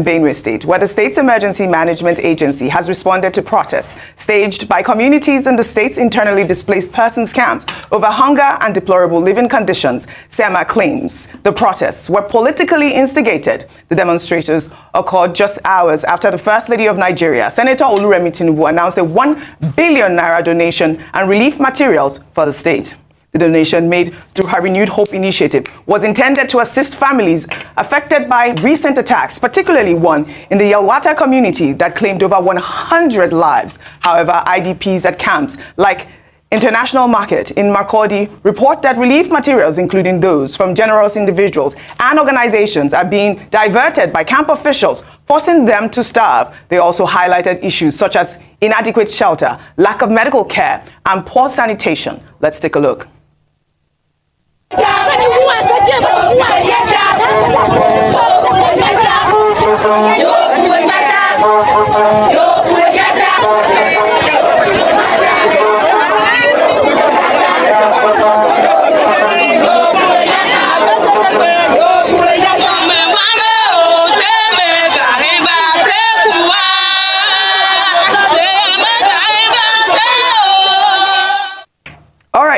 Benue State, where the state's emergency management agency has responded to protests staged by communities in the state's internally displaced persons camps over hunger and deplorable living conditions. SEMA claims the protests were politically instigated. The demonstrators occurred just hours after the First Lady of Nigeria, Senator Oluremi Tinubu, announced a 1 billion naira donation and relief materials for the state. The donation made through her Renewed Hope initiative was intended to assist families affected by recent attacks, particularly one in the Yelwata community that claimed over 100 lives. However, IDPs at camps like International Market in Makurdi report that relief materials, including those from generous individuals and organizations, are being diverted by camp officials, forcing them to starve. They also highlighted issues such as inadequate shelter, lack of medical care, and poor sanitation. Let's take a look.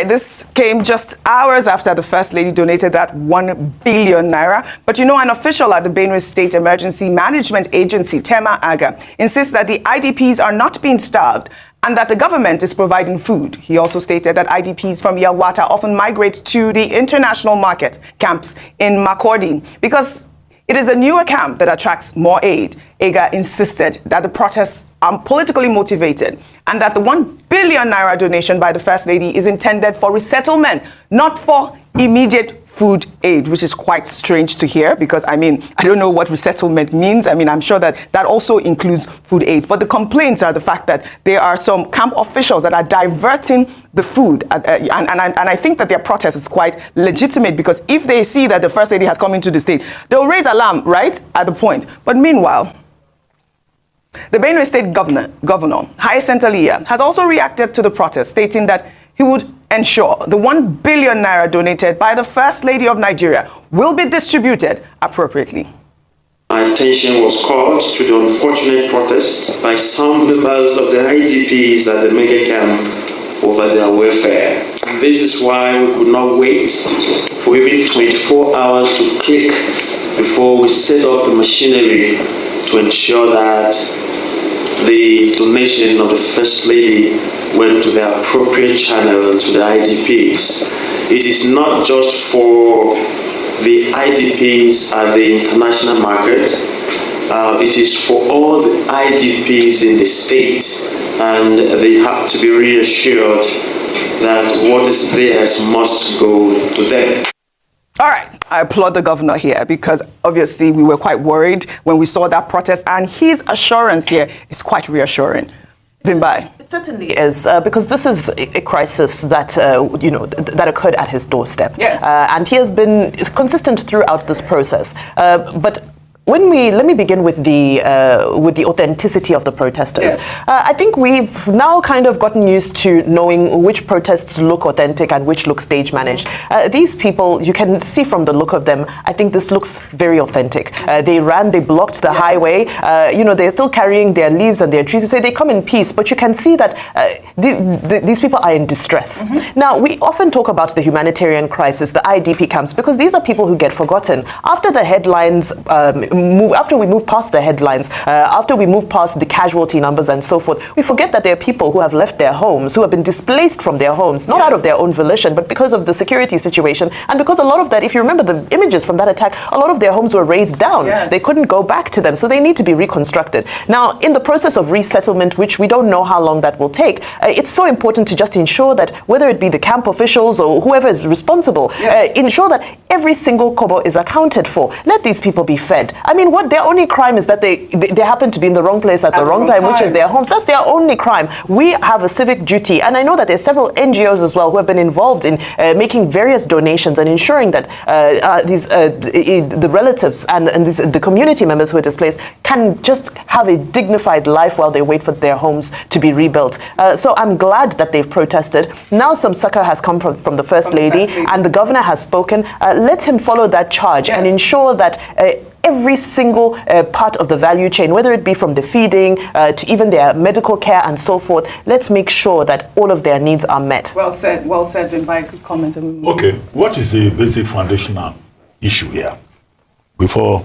This came just hours after the First Lady donated that 1 billion naira. But you know, an official at the Benue State Emergency Management Agency, Tema Aga, insists that the IDPs are not being starved and that the government is providing food. He also stated that IDPs from Yelwata often migrate to the International Market camps in Makurdi because it is a newer camp that attracts more aid. Aga insisted that the protests are politically motivated and that the 1 billion naira donation by the First Lady is intended for resettlement, not for immediate food aid, which is quite strange to hear because, I don't know what resettlement means. I'm sure that that also includes food aids. But the complaints are the fact that there are some camp officials that are diverting the food. And I think that their protest is quite legitimate because if they see that the First Lady has come into the state, they'll raise alarm right at the point. But meanwhile, the Benue State Governor, Hyacinth Aliyah, has also reacted to the protest, stating that he would ensure the 1 billion naira donated by the First Lady of Nigeria will be distributed appropriately. My attention was called to the unfortunate protest by some members of the IDPs at the mega camp over their welfare. And this is why we could not wait for even 24 hours to click before we set up the machinery to ensure that the donation of the First Lady went to the appropriate channel to the IDPs. It is not just for the IDPs at the international market. It is for all the IDPs in the state, and they have to be reassured that what is theirs must go to them. All right, I applaud the governor here because obviously we were quite worried when we saw that protest, and his assurance here is quite reassuring. Bimbai. It certainly is, because this is a crisis that, that occurred at his doorstep. Yes. And he has been consistent throughout this process. But let me begin with the authenticity of the protesters. Yes. I think we've now kind of gotten used to knowing which protests look authentic and which look stage managed. These people, you can see from the look of them, I think this looks very authentic. They blocked the highway. They're still carrying their leaves and their trees. You say they come in peace, but you can see that these people are in distress. Mm-hmm. Now, we often talk about the humanitarian crisis, the IDP camps, because these are people who get forgotten. After the headlines after we move past the headlines, after we move past the casualty numbers and so forth, we forget that there are people who have left their homes, who have been displaced from their homes, not out of their own volition, but because of the security situation. And because a lot of that, if you remember the images from that attack, a lot of their homes were razed down. Yes. They couldn't go back to them, so they need to be reconstructed. Now, in the process of resettlement, which we don't know how long that will take, it's so important to just ensure that whether it be the camp officials or whoever is responsible, ensure that every single kobo is accounted for. Let these people be fed. Their only crime is that they happen to be in the wrong place at the wrong time, which is their homes. That's their only crime. We have a civic duty, and I know that there's several NGOs as well who have been involved in making various donations and ensuring that the relatives and the community members who are displaced can just have a dignified life while they wait for their homes to be rebuilt. So I'm glad that they've protested. Now some succor has come from the First Lady, and the governor has spoken. Let him follow that charge and ensure that every single part of the value chain, whether it be from the feeding to even their medical care and so forth. Let's make sure that all of their needs are met. Well said, if I could comment. Okay, what is the basic foundational issue here? Before,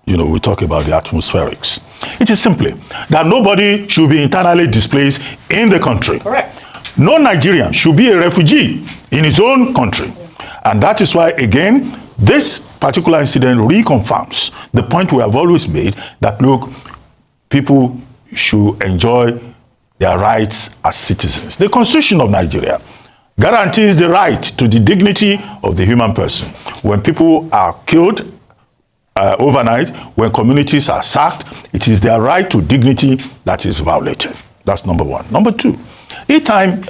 we talk about the atmospherics. It is simply that nobody should be internally displaced in the country. Correct. No Nigerian should be a refugee in his own country. And that is why, again, this particular incident reconfirms the point we have always made that, look, people should enjoy their rights as citizens. The Constitution of Nigeria guarantees the right to the dignity of the human person. When people are killed overnight, when communities are sacked, it is their right to dignity that is violated. That's number one. Number two, each time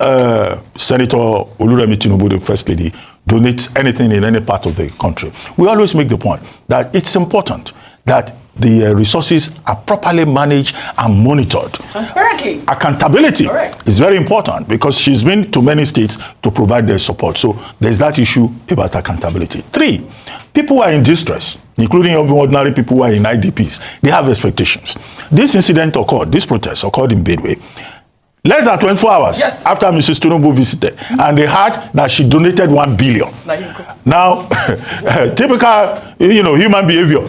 Senator Oluremi Tinubu, the First Lady, donates anything in any part of the country, we always make the point that it's important that the resources are properly managed and monitored. Transparently. Accountability is very important because she's been to many states to provide their support. So there's that issue about accountability. Three, people who are in distress, including ordinary people who are in IDPs, they have expectations. This incident occurred, this protest occurred in Benue, less than 24 hours after Mrs. Tinubu visited, and they heard that she donated 1 billion. Now, typical, human behavior.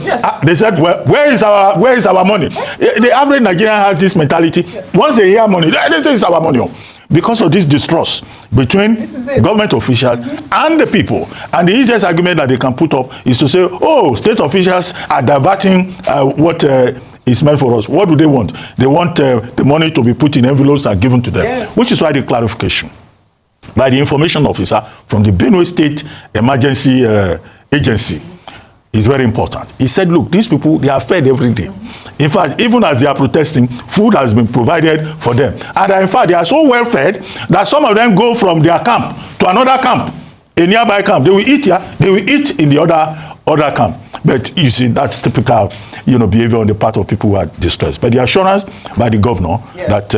They said, well, where is our money? The average Nigerian has this mentality. Once they hear money, they say it's our money. Because of this distrust between government officials and the people. And the easiest argument that they can put up is to say, oh, state officials are diverting what is meant for us. What do they want? They want the money to be put in envelopes and given to them, which is why the clarification by the information officer from the Benue State Emergency Agency is very important. He said, look, these people, they are fed every day. In fact, even as they are protesting, food has been provided for them. And in fact, they are so well fed that some of them go from their camp to another camp, a nearby camp. They will eat here, they will eat in the other camp. But you see, that's typical, behavior on the part of people who are distressed. But the assurance by the governor that,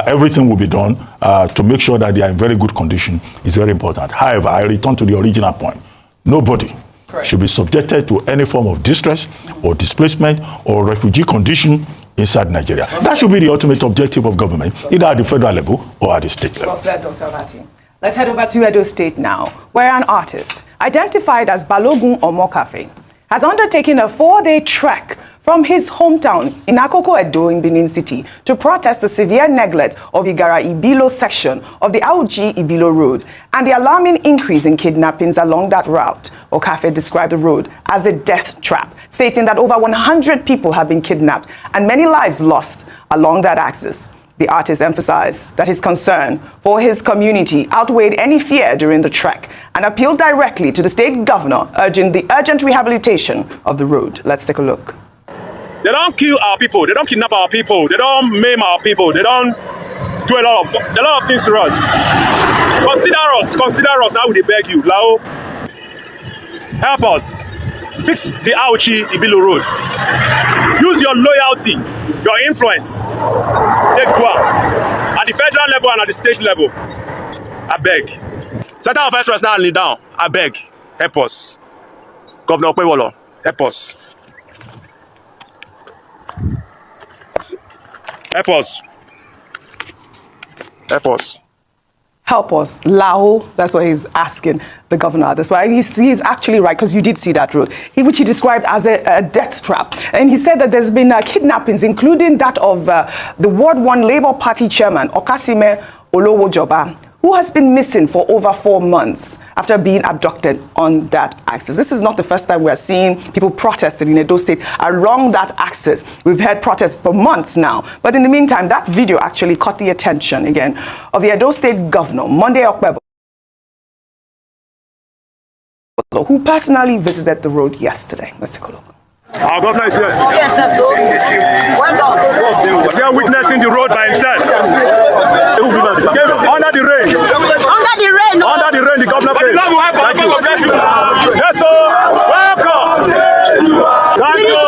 everything will be done to make sure that they are in very good condition is very important. However, I return to the original point. Nobody should be subjected to any form of distress or displacement or refugee condition inside Nigeria. That should be the ultimate objective of government, either at the federal level or at the state level. Well said, Dr. Abati. Let's head over to Edo State now, where an artist, identified as Balogun Omokafe, has undertaken a 4-day trek from his hometown in Akoko Edo in Benin City to protest the severe neglect of Igara-Ibilo section of the Auji-Ibilo Road and the alarming increase in kidnappings along that route. Okafe described the road as a death trap, stating that over 100 people have been kidnapped and many lives lost along that axis. The artist emphasized that his concern for his community outweighed any fear during the trek and appealed directly to the state governor, urging the urgent rehabilitation of the road. Let's take a look. They don't kill our people. They don't kidnap our people. They don't maim our people. They don't do a lot of things to us. Consider us. Now we beg you, Lao. Help us. Fix the Auchi Ibilo Road. Use your loyalty, your influence. Take go at the federal level and at the state level. I beg. Center of Express now kneel down. I beg. Help us. Governor Kwewolo, help us. Help us. Help us. Help us. Lao, that's what he's asking the governor. That's why he's actually right, because you did see that road, which he described as a death trap. And he said that there's been kidnappings, including that of the Ward 1 Labour Party chairman, Okasime Olowojoba, who has been missing for over 4 months after being abducted on that axis. This is not the first time we are seeing people protesting in Edo State along that axis. We've had protests for months now. But in the meantime, that video actually caught the attention again of the Edo State governor, Monday Okpebo, who personally visited the road yesterday. Let's take a look. Our governor is here. Yes, sir. So, He's here witnessing the road by himself. Under the rain. under the rain. No. Under the rain, the governor came. Thank you. Yes, sir. Welcome. Thank you.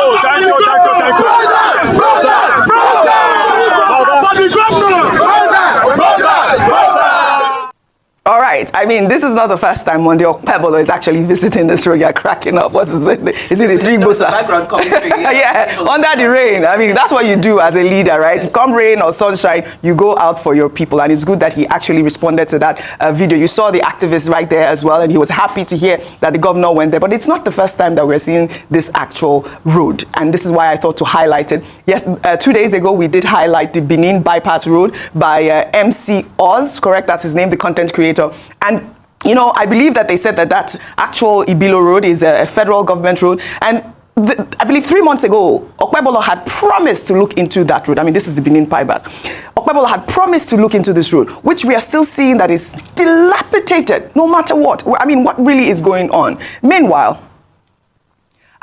All right. right. I mean, this is not the first time Monday Okpebolo is actually visiting this road. You're cracking up. What is it? Is it the three busa? Background commentary. Yeah, under the rain. I mean, that's what you do as a leader, right? Come rain or sunshine, you go out for your people. And it's good that he actually responded to that video. You saw the activist right there as well, and he was happy to hear that the governor went there. But it's not the first time that we're seeing this actual road. And this is why I thought to highlight it. Yes, 2 days ago, we did highlight the Benin bypass road by MC Oz, correct? That's his name, the content creator. And you know, I believe that they said that that actual Ibilo road is a federal government road. And I believe 3 months ago, Okpebolo had promised to look into that road. I mean, this is the Benin bypass. Okpebolo had promised to look into this road, which we are still seeing that is dilapidated, no matter what. I mean, what really is going on? Meanwhile,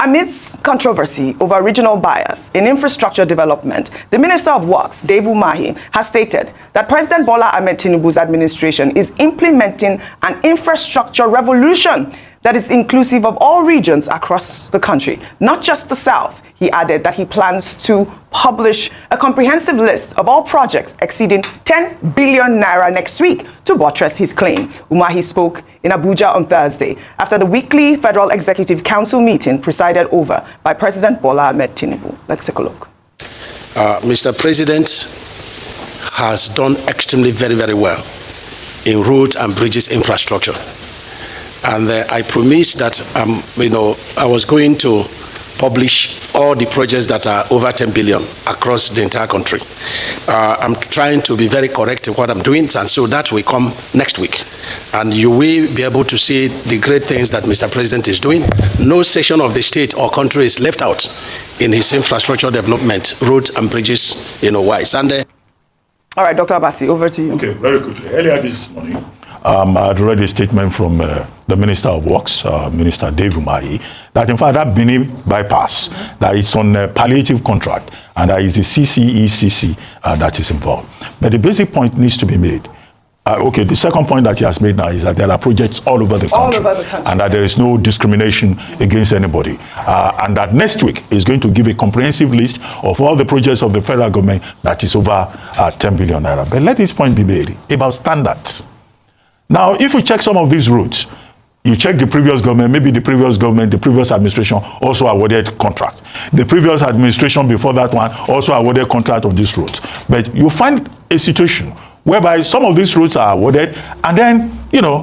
amidst controversy over regional bias in infrastructure development, the Minister of Works, Dave Umahi, has stated that President Bola Ahmed Tinubu's administration is implementing an infrastructure revolution that is inclusive of all regions across the country, not just the South. He added that he plans to publish a comprehensive list of all projects exceeding 10 billion naira next week to buttress his claim. Umahi spoke in Abuja on Thursday after the weekly Federal Executive Council meeting presided over by President Bola Ahmed Tinubu. Let's take a look. Mr. President has done extremely very well in road and bridges infrastructure. And I promised that I was going to publish all the projects that are over 10 billion across the entire country. I'm trying to be very correct in what I'm doing, and so that will come next week. And you will be able to see the great things that Mr. President is doing. No section of the state or country is left out in his infrastructure development, road and bridges, wise. And all right, Dr. Abati, over to you. Okay, very quickly. Earlier this morning, I had read a statement from the Minister of Works, Minister Dave Umahi, that in fact that Benin bypass, that it's on a palliative contract, and that is the CCECC that is involved. But the basic point needs to be made. Okay, the second point that he has made now is that there are projects all over the country, and that there is no discrimination against anybody. And that next week is going to give a comprehensive list of all the projects of the federal government that is over 10 billion naira. But let this point be made about standards. Now, if you check some of these routes, you check the previous government, maybe the previous government, the previous administration also awarded contract. The previous administration before that one also awarded contract on this route. But you find a situation whereby some of these roads are awarded, and then,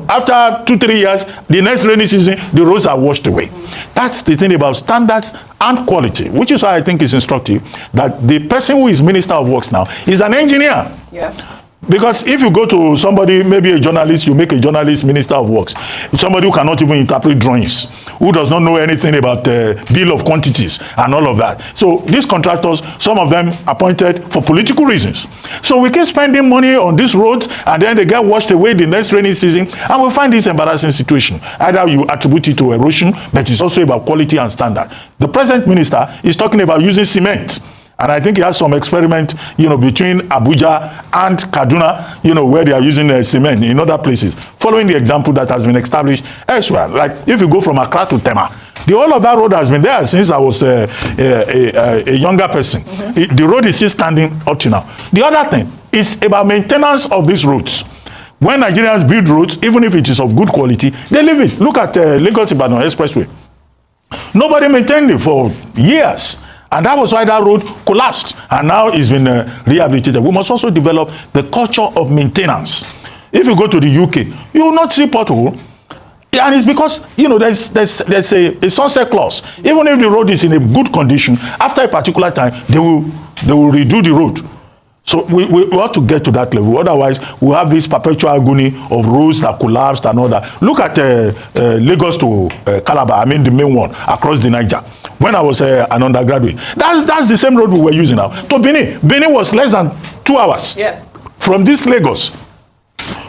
after 2-3 years, the next rainy season, the roads are washed away. That's the thing about standards and quality, which is why I think it's instructive that the person who is Minister of Works now is an engineer. Yeah. Because if you go to somebody, maybe a journalist, you make a journalist Minister of Works, somebody who cannot even interpret drawings, who does not know anything about bill of quantities and all of that. So these contractors, some of them appointed for political reasons. So we keep spending money on these roads, and then they get washed away the next rainy season, and we find this embarrassing situation. Either you attribute it to erosion, but it's also about quality and standard. The present minister is talking about using cement. And I think he has some experiment, between Abuja and Kaduna, where they are using cement in other places, following the example that has been established elsewhere. Like if you go from Accra to Tema, the whole of that road has been there since I was a younger person. Mm-hmm. The road is still standing up to now. The other thing is about maintenance of these roads. When Nigerians build roads, even if it is of good quality, they leave it. Look at Lagos-Ibadan Expressway. Nobody maintained it for years. And that was why that road collapsed, and now it's been rehabilitated. We must also develop the culture of maintenance. If you go to the UK, you will not see pothole, and it's because there's a sunset clause. Even if the road is in a good condition, after a particular time they will redo the road. So we ought to get to that level. Otherwise, we have this perpetual agony of roads that collapsed and all that. Look at Lagos to Calabar, the main one, across the Niger. When I was an undergraduate, that's the same road we were using now. To Benin. Benin was less than 2 hours. Yes. From this Lagos.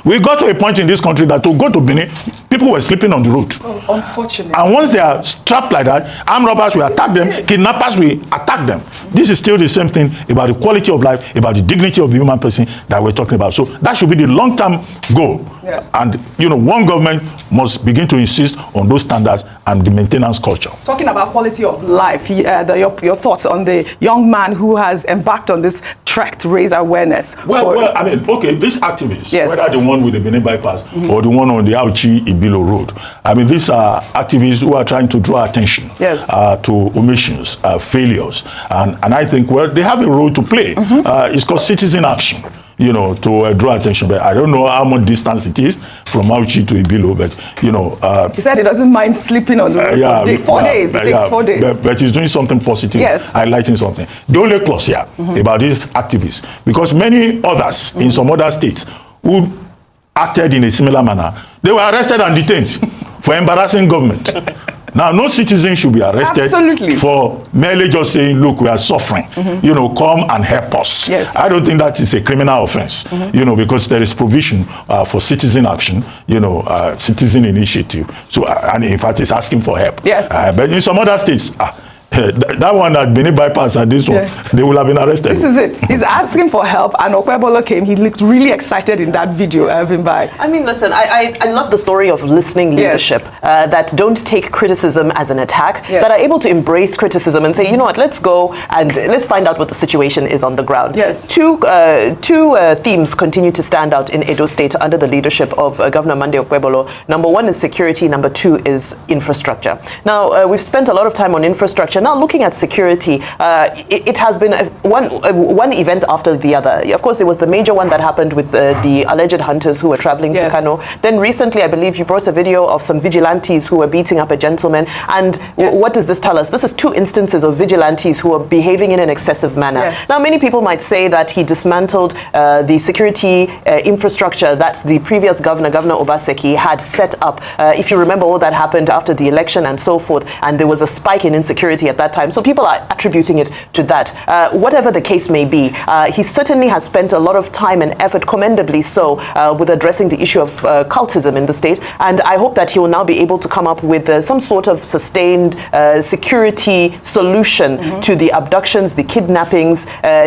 We got to a point in this country that to go to Benin, people were sleeping on the road. Oh, unfortunately. And once they are strapped like that, armed robbers will attack them, kidnappers will attack them. This is still the same thing about the quality of life, about the dignity of the human person that we're talking about. So that should be the long-term goal. Yes. And, one government must begin to insist on those standards and the maintenance culture. Talking about quality of life, your thoughts on the young man who has embarked on this trek to raise awareness? Well, I mean, okay, these activists, Yes. whether the one with the Benin bypass or the one on the Auchi-Ibilo road, I mean, these are activists who are trying to draw attention to omissions, failures, and I think, well, they have a role to play. It's called citizen action, you know, to draw attention. But I don't know how much distance it is from Auchi to Ibilo, but, you know... he said he doesn't mind sleeping on the road for 4 days. It takes 4 days. But he's doing something positive, yes, highlighting something. The only clause here about these activists, because many others in some other states who acted in a similar manner, they were arrested and detained for embarrassing government. Now, no citizen should be arrested for merely just saying, look, we are suffering, you know, come and help us. Yes. I don't think that is a criminal offense, you know, because there is provision for citizen action, you know, citizen initiative. So, and in fact, it's asking for help. Yes. But in some other states, that one that Benin bypass and this one, they will have been arrested. This is it. He's asking for help, and Okwebolo came. He looked really excited in that video, Irvin Bai. I mean, listen, I love the story of listening leadership that don't take criticism as an attack, that are able to embrace criticism and say, you know what, let's go and let's find out what the situation is on the ground. Yes. Two themes continue to stand out in Edo State under the leadership of Governor Monday Okwebolo. Number one is security. Number two is infrastructure. Now, we've spent a lot of time on infrastructure. Now, looking at security, it has been one event after the other. Of course, there was the major one that happened with the alleged hunters who were traveling to Kano. Then recently, I believe you brought a video of some vigilantes who were beating up a gentleman. And what does this tell us? This is two instances of vigilantes who are behaving in an excessive manner. Now, many people might say that he dismantled the security infrastructure that the previous governor, Governor Obaseki, had set up. If you remember, all that happened after the election and so forth, and there was a spike in insecurity at that time. So people are attributing it to that. Whatever the case may be, he certainly has spent a lot of time and effort, commendably so, with addressing the issue of cultism in the state. And I hope that he will now be able to come up with some sort of sustained security solution to the abductions, the kidnappings,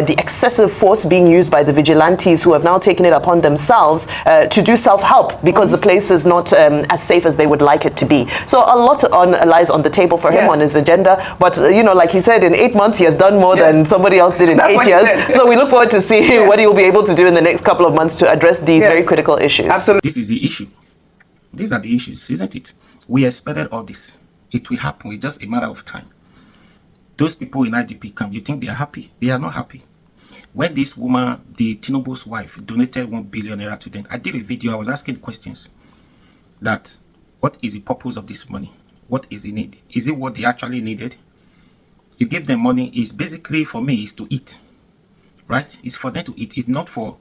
the excessive force being used by the vigilantes who have now taken it upon themselves to do self-help because the place is not as safe as they would like it to be. So a lot lies on the table for him on his agenda. But, you know, like he said, in 8 months, he has done more than somebody else did in 8 years. So we look forward to seeing what he will be able to do in the next couple of months to address these very critical issues. Absolutely. This is the issue. These are the issues, isn't it? We expected all this. It will happen. It's just a matter of time. Those people in IDP camp, you think they are happy? They are not happy. When this woman, the Tinubus wife, donated 1 billion naira to them, I did a video. I was asking questions that what is the purpose of this money? What is the need? Is it what they actually needed? You give them money, is basically, for me, is to eat, right? It's for them to eat. It's not for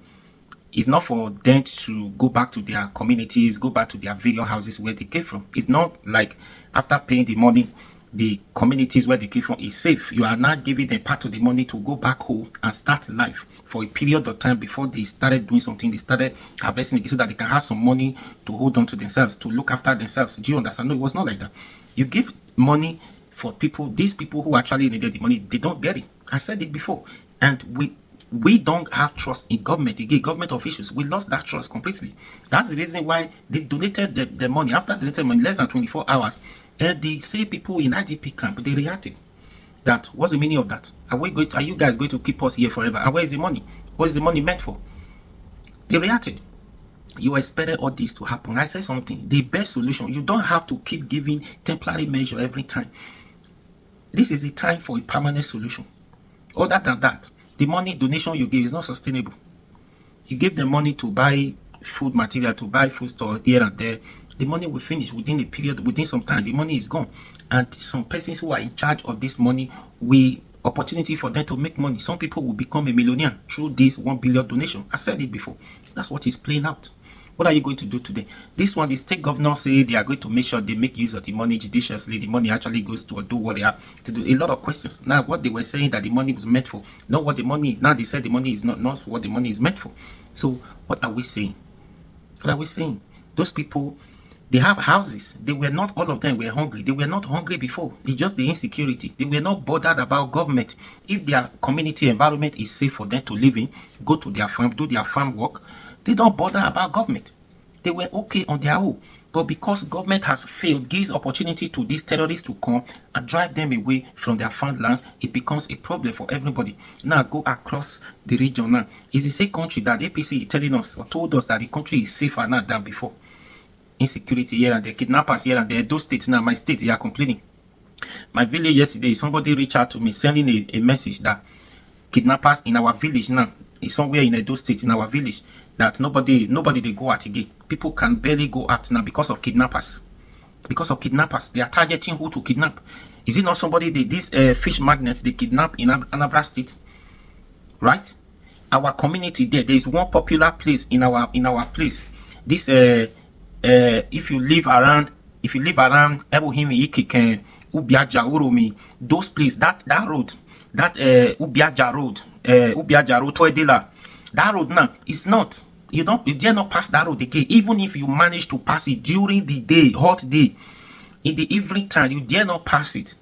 them to go back to their communities, go back to their various houses where they came from. It's not like after paying the money, the communities where they came from is safe. You are not giving them part of the money to go back home and start life for a period of time before they started doing something. They started harvesting it so that they can have some money to hold on to themselves, to look after themselves. Do you understand? No, it was not like that. You give money for people, these people who actually needed the money, they don't get it. I said it before. And we don't have trust in government. Again, government officials, we lost that trust completely. That's the reason why they donated the money. After donating money, less than 24 hours, and the same people in IDP camp, they reacted. That, what's the meaning of that? Are you guys going to keep us here forever? And where is the money? What is the money meant for? They reacted. You expected all this to happen. I said something. The best solution, you don't have to keep giving temporary measure every time. This is a time for a permanent solution. Other than that, the money donation you give is not sustainable. You give them money to buy food material, to buy food store here and there. The money will finish within a period, within some time. The money is gone. And some persons who are in charge of this money, opportunity for them to make money. Some people will become a millionaire through this 1 billion donation. I said it before. That's what is playing out. What are you going to do today? This one, the state governor say they are going to make sure they make use of the money judiciously. The money actually goes to do what they have to do. A lot of questions. Now, what they were saying that the money was meant for, not what the money, now they said the money is not what the money is meant for. So, what are we saying? What are we saying? Those people, they have houses. They were not, all of them were hungry. They were not hungry before. It's just the insecurity. They were not bothered about government. If their community environment is safe for them to live in, go to their farm, do their farm work, they don't bother about government. They were okay on their own. But because government has failed, gives opportunity to these terrorists to come and drive them away from their farmlands, it becomes a problem for everybody. Now go across the region now. It's the same country that APC is telling us or told us that the country is safer now than before. Insecurity here and the kidnappers here and the Edo State now, my state, they are complaining. My village yesterday, somebody reached out to me sending a message that kidnappers in our village now, is somewhere in Edo State in our village, that nobody they go out again. People can barely go out now because of kidnappers. Because of kidnappers, they are targeting who to kidnap. Is it not somebody these fish magnets they kidnap in Anambra State? Right? Our community there is one popular place in our place. This if you live around Ebohimi, Ikiken, Ubiaja, Uromi, those places, that road, that Ubiaja road, Toedela, that road now is not. You dare not pass that road again. Even if you manage to pass it during the day, hot day, in the evening time, you dare not pass it.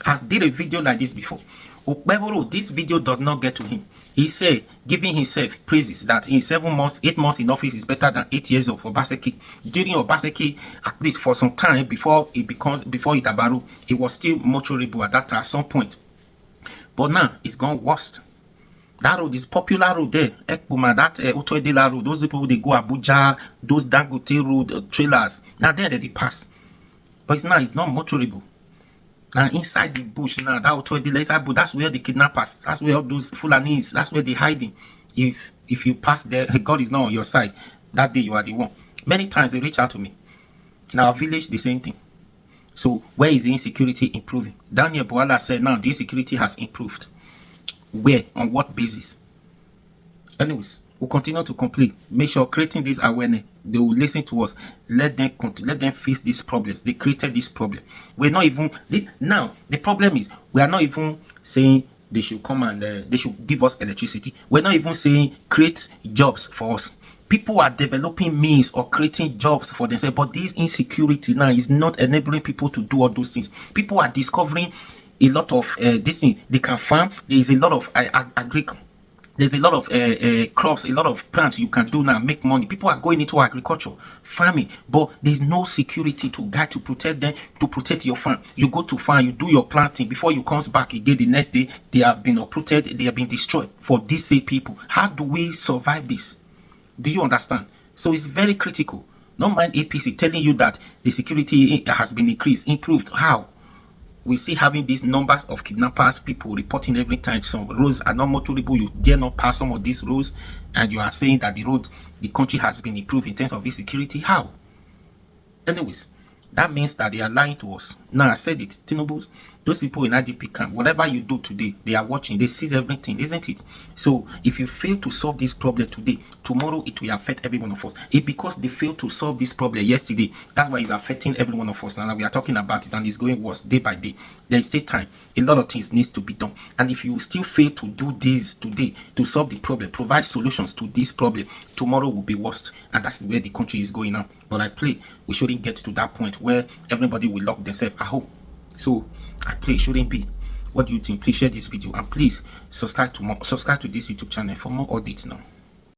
I did a video like this before. Okpeboro, this video does not get to him. He said, giving himself praises that in 7 months, 8 months in office is better than 8 years of Obaseki. During Obaseki, at least for some time before Itabaru, it was still motorable at that time, at some point. But now it's gone worse. That road is popular road there. Ekpoma, that Otoedela road, those people they go Abuja, those Dangote road trailers. Now there they pass. But it's not motorable. Now inside the bush now, that Otoedela inside bush, that's where the kidnappers, that's where all those Fulanis, that's where they hiding. If you pass there, God is not on your side. That day you are the one. Many times they reach out to me. In our village, the same thing. So where is the insecurity improving? Daniel Boala said now the insecurity has improved. Where? On what basis? Anyways, we'll continue to complain. Make sure creating this awareness, they will listen to us. Let them face these problems. They created this problem. We're not even now. The problem is we are not even saying they should come and they should give us electricity. We're not even saying create jobs for us. People are developing means or creating jobs for themselves, but this insecurity now is not enabling people to do all those things. People are discovering a lot of this thing they can farm. There is a lot of agriculture. There's a lot of crops, a lot of plants you can do now, make money. People are going into agriculture, farming, but there's no security to guide, to protect them, to protect your farm. You go to farm, you do your planting. Before you comes back again, the next day, they have been uprooted, they have been destroyed for these same people. How do we survive this? Do you understand? So it's very critical. Don't mind APC telling you that the security has been increased, improved. How? We see having these numbers of kidnappers, people reporting every time some roads are not motorable. You dare not pass some of these roads, and you are saying that the country has been improved in terms of insecurity. How? Anyways, that means that they are lying to us. Now I said it, Tinubus, those people in IDP camp, whatever you do today, they are watching, they see everything, isn't it? So if you fail to solve this problem today, tomorrow it will affect every one of us. It's because they failed to solve this problem yesterday. That's why it's affecting every one of us. Now we are talking about it and it's going worse day by day. There is still time. A lot of things needs to be done. And if you still fail to do this today to solve the problem, provide solutions to this problem, tomorrow will be worse. And that's where the country is going now. But I pray we shouldn't get to that point where everybody will lock themselves at home. So I pray it shouldn't be. What do you think? Please share this video and please subscribe to this YouTube channel for more updates now.